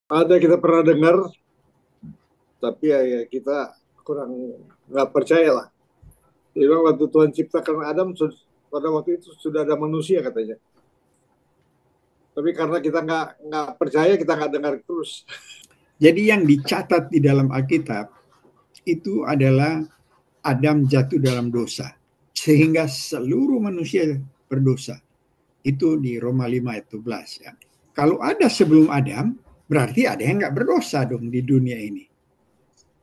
Ada kita pernah dengar, tapi ya kita kurang nggak percaya lah. Dia bilang waktu Tuhan ciptakan Adam, pada waktu itu sudah ada manusia katanya. Tapi karena kita nggak percaya, kita nggak dengar terus. Jadi yang dicatat di dalam Alkitab itu adalah Adam jatuh dalam dosa. Sehingga seluruh manusia berdosa. Itu di Roma 5 ayat 12 ya. Kalau ada sebelum Adam, berarti ada yang nggak berdosa dong di dunia ini.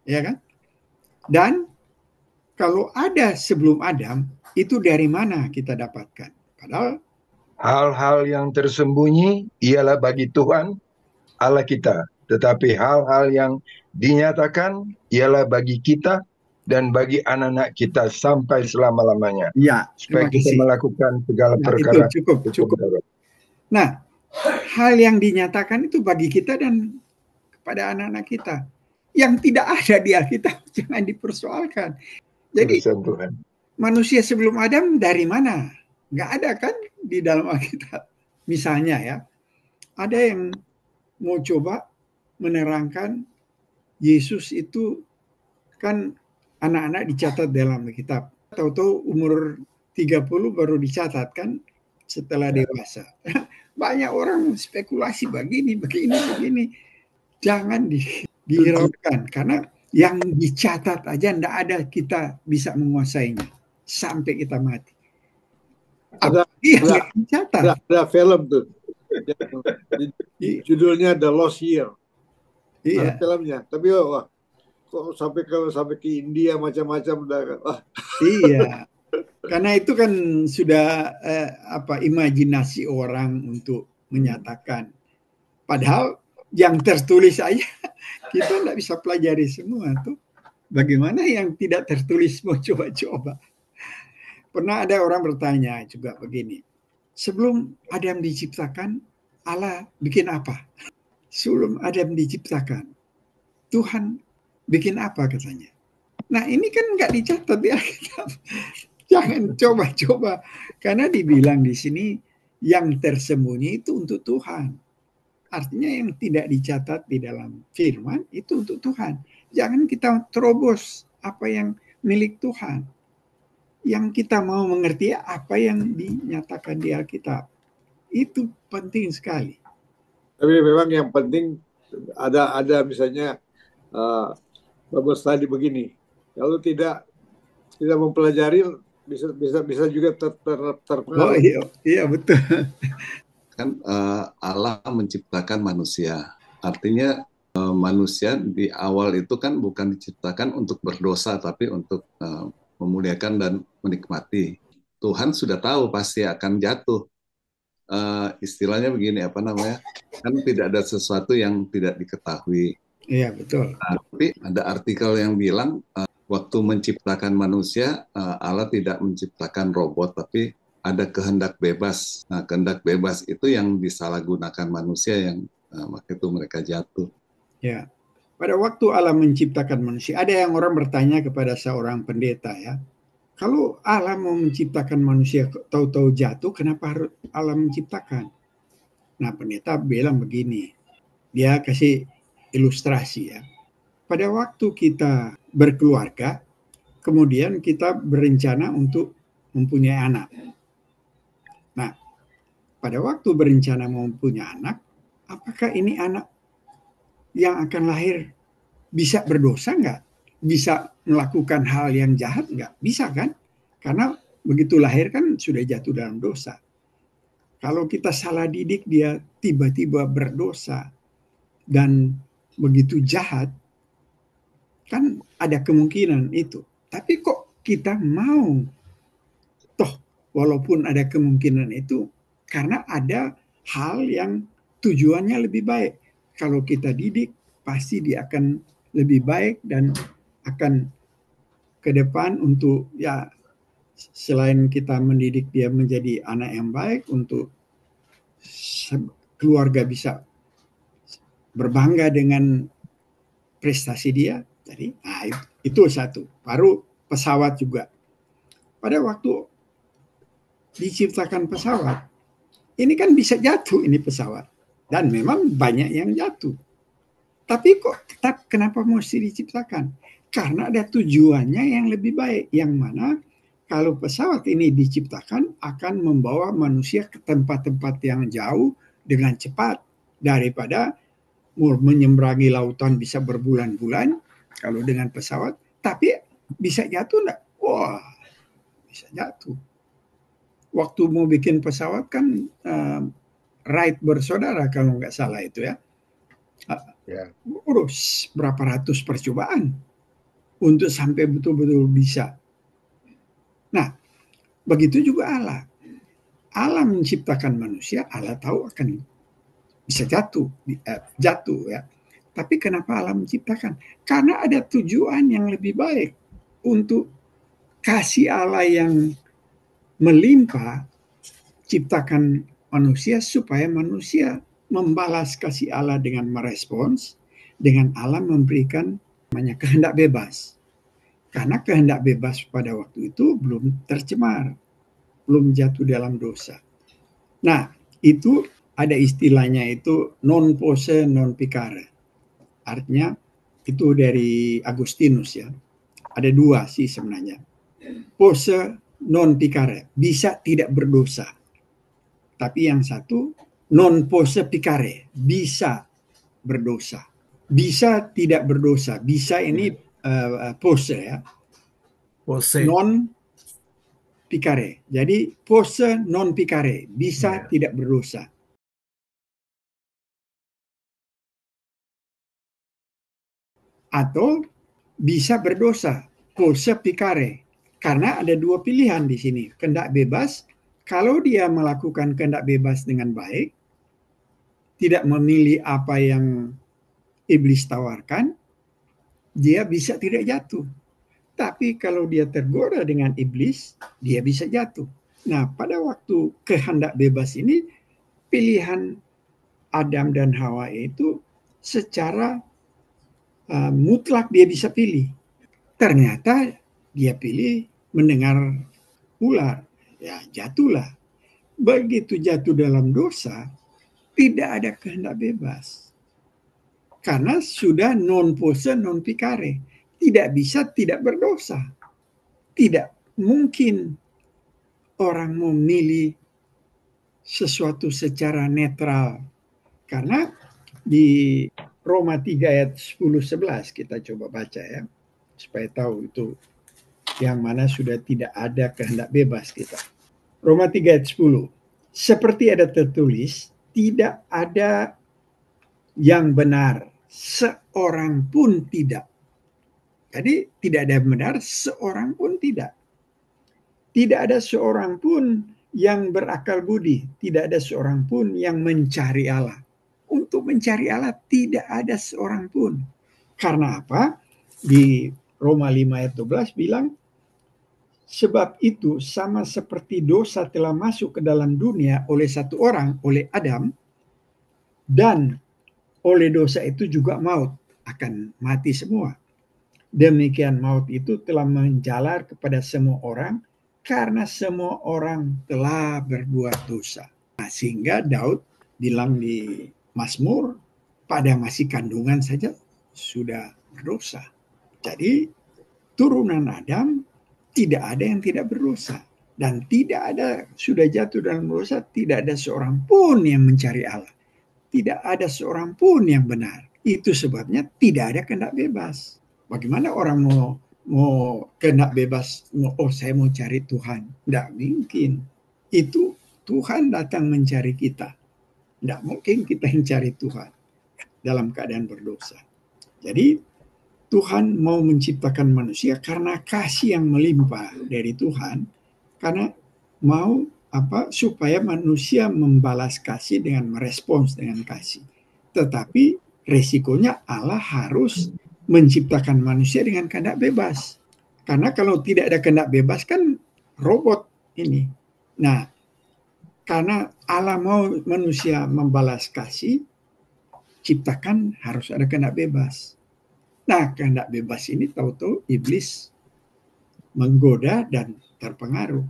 Ya kan? Dan kalau ada sebelum Adam, itu dari mana kita dapatkan? Padahal Hal-hal yang tersembunyi ialah bagi Tuhan Allah kita. Tetapi hal-hal yang dinyatakan ialah bagi kita dan bagi anak-anak kita sampai selama-lamanya. ya, Supaya terima kita kasih. melakukan segala Nah, itu perkara. cukup. Nah, hal yang dinyatakan itu bagi kita dan kepada anak-anak kita. Yang tidak ada di Alkitab jangan dipersoalkan. Jadi Tuhan. manusia sebelum Adam dari mana? Nggak ada kan di dalam Alkitab. Misalnya ya, ada yang mau coba menerangkan Yesus itu kan anak-anak dicatat dalam Alkitab. Tahu-tahu umur 30 baru dicatat kan setelah dewasa. Banyak orang spekulasi begini. Jangan dihiraukan karena yang dicatat aja ndak ada kita bisa menguasainya sampai kita mati. Ada Apalagi yang ada, nggak dicatat. ada film tuh. Judulnya The Lost Year. Ada Iya. filmnya. Tapi wah, kok sampai ke India macam-macam udah. Iya. Karena itu kan sudah imajinasi orang untuk menyatakan. Padahal yang tertulis aja kita nggak bisa pelajari semua tuh. Bagaimana yang tidak tertulis mau coba-coba? Pernah ada orang bertanya juga begini. Sebelum Adam diciptakan, Allah bikin apa? Sebelum Adam diciptakan, Tuhan bikin apa katanya? Nah ini kan nggak dicatat di Alkitab. Jangan coba-coba. Karena dibilang di sini yang tersembunyi itu untuk Tuhan. Artinya yang tidak dicatat di dalam firman itu untuk Tuhan. Jangan kita terobos apa yang milik Tuhan. Yang kita mau mengerti apa yang dinyatakan di Alkitab. Itu penting sekali. Tapi memang yang penting ada misalnya Bible study begini. Kalau tidak mempelajari bisa juga Oh terpengaruh. iya betul. Kan Allah menciptakan manusia. Artinya manusia di awal itu kan bukan diciptakan untuk berdosa, tapi untuk memuliakan dan menikmati. Tuhan sudah tahu pasti akan jatuh. Istilahnya begini, apa namanya? Kan tidak ada sesuatu yang tidak diketahui. Iya betul. Tapi ada artikel yang bilang waktu menciptakan manusia, Allah tidak menciptakan robot, tapi ada kehendak bebas. Nah, kehendak bebas itu yang disalahgunakan manusia yang waktu itu mereka jatuh. Ya. Pada waktu Allah menciptakan manusia, ada yang orang bertanya kepada seorang pendeta ya, kalau Allah mau menciptakan manusia tahu-tahu jatuh, kenapa harus Allah menciptakan? Nah, pendeta bilang begini, dia kasih ilustrasi ya. Pada waktu kita berkeluarga, kemudian kita berencana untuk mempunyai anak. Nah, pada waktu berencana mempunyai anak, apakah ini anak yang akan lahir bisa berdosa nggak? Bisa melakukan hal yang jahat nggak? Bisa kan? Karena begitu lahir kan sudah jatuh dalam dosa. Kalau kita salah didik dia tiba-tiba berdosa dan begitu jahat, kan ada kemungkinan itu. Tapi kok kita mau? Toh, walaupun ada kemungkinan itu, karena ada hal yang tujuannya lebih baik. Kalau kita didik, pasti dia akan lebih baik dan akan ke depan untuk ya selain kita mendidik dia menjadi anak yang baik untuk keluarga bisa berbangga dengan prestasi dia. Jadi itu satu. Baru pesawat juga. Pada waktu diciptakan pesawat, ini kan bisa jatuh ini pesawat. Dan memang banyak yang jatuh. Tapi kok tetap kenapa mesti diciptakan? Karena ada tujuannya yang lebih baik, yang mana kalau pesawat ini diciptakan akan membawa manusia ke tempat-tempat yang jauh dengan cepat daripada menyeberangi lautan bisa berbulan-bulan kalau dengan pesawat, tapi bisa jatuh enggak? Wah, bisa jatuh. Waktu mau bikin pesawat kan Wright bersaudara kalau nggak salah itu ya. Urus berapa ratus percobaan untuk sampai betul-betul bisa. Nah, begitu juga Allah. Allah menciptakan manusia, Allah tahu akan bisa jatuh ya. Tapi kenapa Allah menciptakan? Karena ada tujuan yang lebih baik untuk kasih Allah yang melimpah, ciptakan manusia supaya manusia membalas kasih Allah dengan merespons, dengan Allah memberikan namanya kehendak bebas. Karena kehendak bebas pada waktu itu belum tercemar, belum jatuh dalam dosa. Nah, itu ada istilahnya itu non posse non picare. Artinya itu dari Agustinus ya. Ada dua sih sebenarnya. Posse non picare, bisa tidak berdosa. Tapi yang satu non posse picare, bisa berdosa. Bisa tidak berdosa. Bisa ini posse ya. Posse. Non picare. Jadi posse non picare, bisa tidak berdosa. Atau bisa berdosa, posse picare. Karena ada dua pilihan di sini. Kehendak bebas, kalau dia melakukan kehendak bebas dengan baik, tidak memilih apa yang iblis tawarkan, dia bisa tidak jatuh. Tapi kalau dia tergoda dengan iblis, dia bisa jatuh. Nah, pada waktu kehendak bebas ini, pilihan Adam dan Hawa itu secara mutlak dia bisa pilih. Ternyata dia pilih mendengar ular. Ya, jatuhlah. Begitu jatuh dalam dosa, tidak ada kehendak bebas. Karena sudah non posse non picare. Tidak bisa tidak berdosa. Tidak mungkin orang memilih sesuatu secara netral. Karena di Roma 3 ayat 10-11 kita coba baca ya. Supaya tahu itu yang mana sudah tidak ada kehendak bebas kita. Roma 3 ayat 10. Seperti ada tertulis, tidak ada yang benar, seorang pun tidak. Jadi tidak ada yang benar, seorang pun tidak. Tidak ada seorang pun yang berakal budi. Tidak ada seorang pun yang mencari Allah. Untuk mencari Allah tidak ada seorang pun. Karena apa? Di Roma 5 ayat 12 bilang, sebab itu sama seperti dosa telah masuk ke dalam dunia oleh satu orang, oleh Adam, dan oleh dosa itu juga maut, akan mati semua. Demikian maut itu telah menjalar kepada semua orang karena semua orang telah berbuat dosa. Nah, sehingga Daud bilang di Mazmur, pada masih kandungan saja sudah berdosa. Jadi turunan Adam tidak ada yang tidak berdosa. Dan tidak ada, sudah jatuh dalam dosa, tidak ada seorang pun yang mencari Allah. Tidak ada seorang pun yang benar. Itu sebabnya tidak ada kehendak bebas. Bagaimana orang mau kehendak bebas, saya mau cari Tuhan. Tidak mungkin. Itu Tuhan datang mencari kita. Tidak mungkin kita yang cari Tuhan dalam keadaan berdosa. Jadi Tuhan mau menciptakan manusia karena kasih yang melimpah dari Tuhan, karena mau supaya manusia membalas kasih dengan merespons dengan kasih. Tetapi resikonya Allah harus menciptakan manusia dengan kehendak bebas. Karena kalau tidak ada kehendak bebas kan robot ini. Nah, karena Allah mau manusia membalas kasih, ciptakan harus ada kehendak bebas. Nah, kehendak bebas ini tahu-tahu iblis menggoda dan terpengaruh.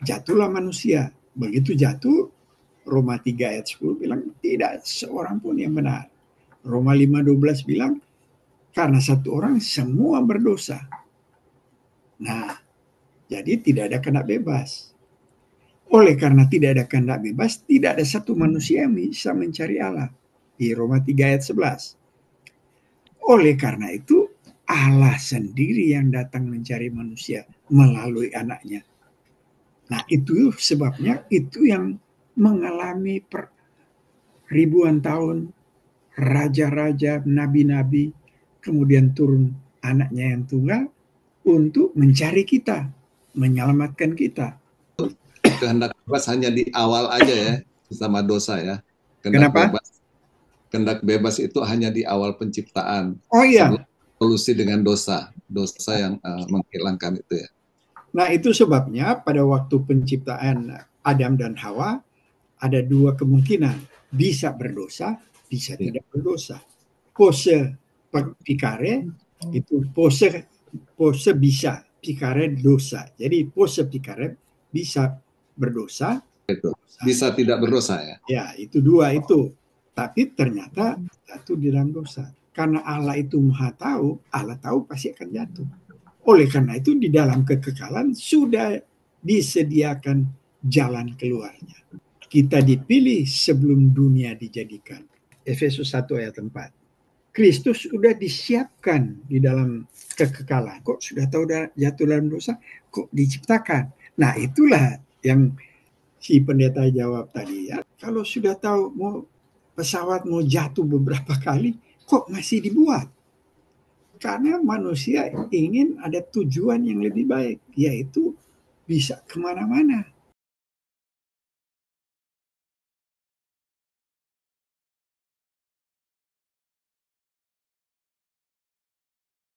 Jatuhlah manusia. Begitu jatuh, Roma 3 ayat 10 bilang tidak seorang pun yang benar. Roma 5:12 bilang, karena satu orang semua berdosa. Nah, jadi tidak ada kehendak bebas. Oleh karena tidak ada kehendak bebas, tidak ada satu manusia yang bisa mencari Allah. Di Roma 3 ayat 11. Oleh karena itu, Allah sendiri yang datang mencari manusia melalui anaknya. Nah, itu sebabnya itu yang mengalami ribuan tahun, raja-raja, nabi-nabi, kemudian turun anaknya yang tunggal untuk mencari kita, menyelamatkan kita. Kehendak bebas hanya di awal aja ya, sama dosa ya. Kenapa? Kehendak bebas itu hanya di awal penciptaan. Oh iya. Sebelum evolusi dengan dosa yang menghilangkan itu ya. Nah, itu sebabnya pada waktu penciptaan Adam dan Hawa ada dua kemungkinan, bisa berdosa, bisa tidak berdosa. Pose picare itu pose bisa, picare dosa. Jadi pose picare bisa berdosa, itu bisa tidak berdosa ya. Ya, itu dua itu. Tapi ternyata jatuh di dalam dosa. Karena Allah itu Maha tahu, Allah tahu pasti akan jatuh. Oleh karena itu di dalam kekekalan sudah disediakan jalan keluarnya. Kita dipilih sebelum dunia dijadikan. Efesus 1 ayat 4. Kristus sudah disiapkan di dalam kekekalan. Kok sudah tahu jatuh dalam dosa? Kok diciptakan? Nah, itulah yang si pendeta jawab tadi ya. Kalau sudah tahu pesawat mau jatuh beberapa kali, kok masih dibuat? Karena manusia ingin ada tujuan yang lebih baik, yaitu bisa kemana-mana.